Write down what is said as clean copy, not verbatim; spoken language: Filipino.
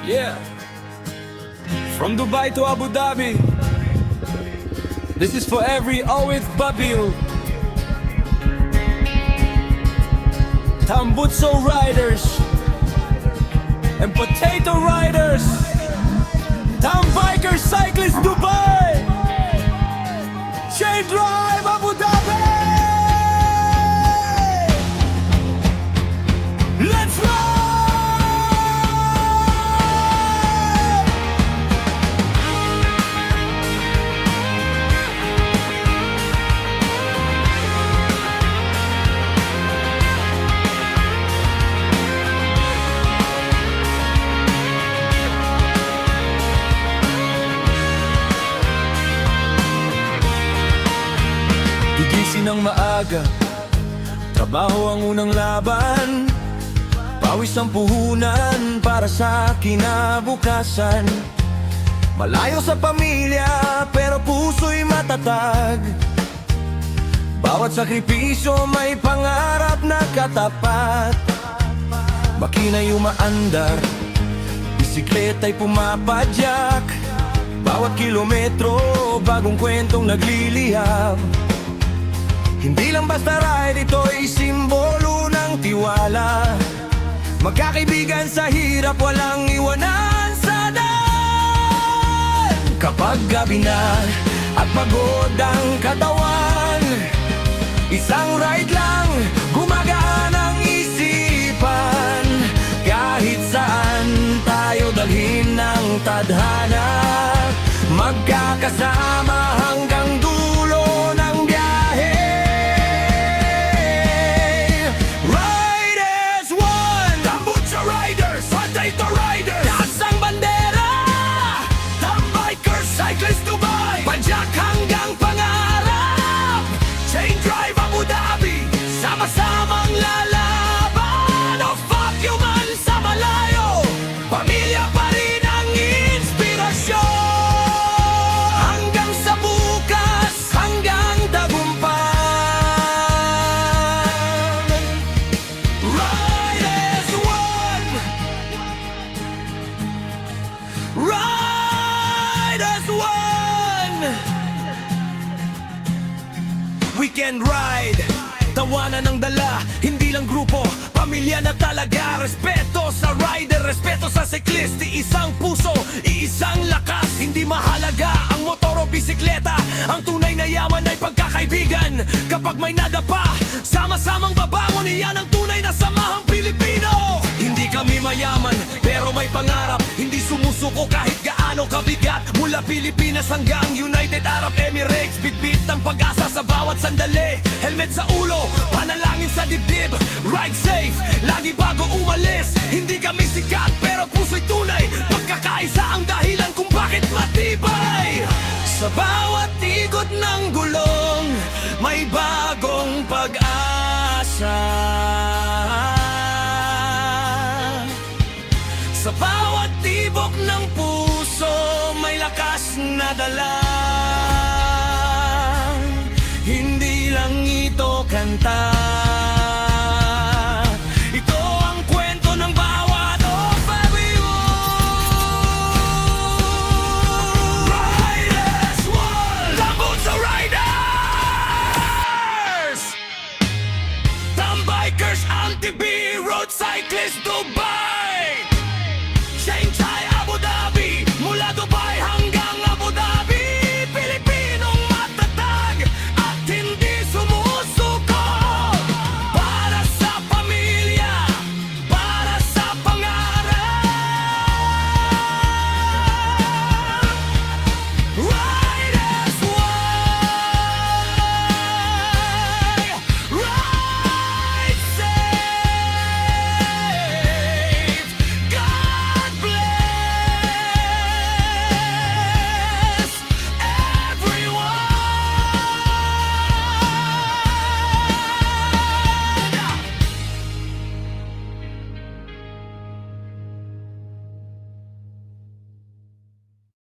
Yeah. From Dubai to Abu Dhabi. This is for every Awit Babil. Tambutso riders and potato riders. Tam Bikers Cyclists Dubai. Chain Drive Abu Dhabi. Let's ride! Gigising ng maaga, trabaho ang unang laban. Pawis ang puhunan para sa kinabukasan. Malayo sa pamilya pero puso'y matatag. Bawat sakripisyo may pangarap na katapat. Makina'y umaandar, bisikleta'y pumapadyak. Bawat kilometro, bagong kwentong nagliliham. Hindi lang basta ride, ito'y simbolo ng tiwala. Magkakaibigan sa hirap, walang iwanan sa daan. Kapag gabi na at pagod ang katawan, isang ride lang, gumagaan ang isipan. Kahit saan tayo dalhin ng tadhana, magkakasama hanggang dulo ng biyahe. Riders One, Tambutso Riders, Potato Riders, taas ang bandera. Tam Bikers Cyclists Dubai, padyak hanggang pangarap. Chain Drive Abu Dhabi, sama-samang lalaban. Oh fuck you man sa malayo, pamilya pa rin ang inspirasyon. Hanggang sa bukas, hanggang tagumpay. Riders One, Riders One. We can ride, tawanan ng dala, hindi lang grupo, pamilya na talaga. Respeto sa rider, respeto sa cyclist. Iisang puso, iisang lakas. Hindi mahalaga ang motor o bisikleta, ang tunay na yaman ay pagkakaibigan. Kapag may nadapa, sama-samang babangon, iyan ang tunay na samahang Pilipino. Hindi kami mayaman, pero may pangarap. Hindi sumusuko kahit gaano kabigat. Mula Pilipinas hanggang United Arab Emirates, bitbit ang pag-asa sa bawat sandali. Helmet sa ulo, panalangin sa dibdib. Ride safe, lagi bago umalis. Hindi kami sikat, pero puso'y tunay. Pagkakaisa ang dahilan kung bakit matibay. Sa bawat ikot ng gulong, may bagong pag-asa. Sa bawat tibok ng puso, may lakas na dala. Hindi lang ito kanta,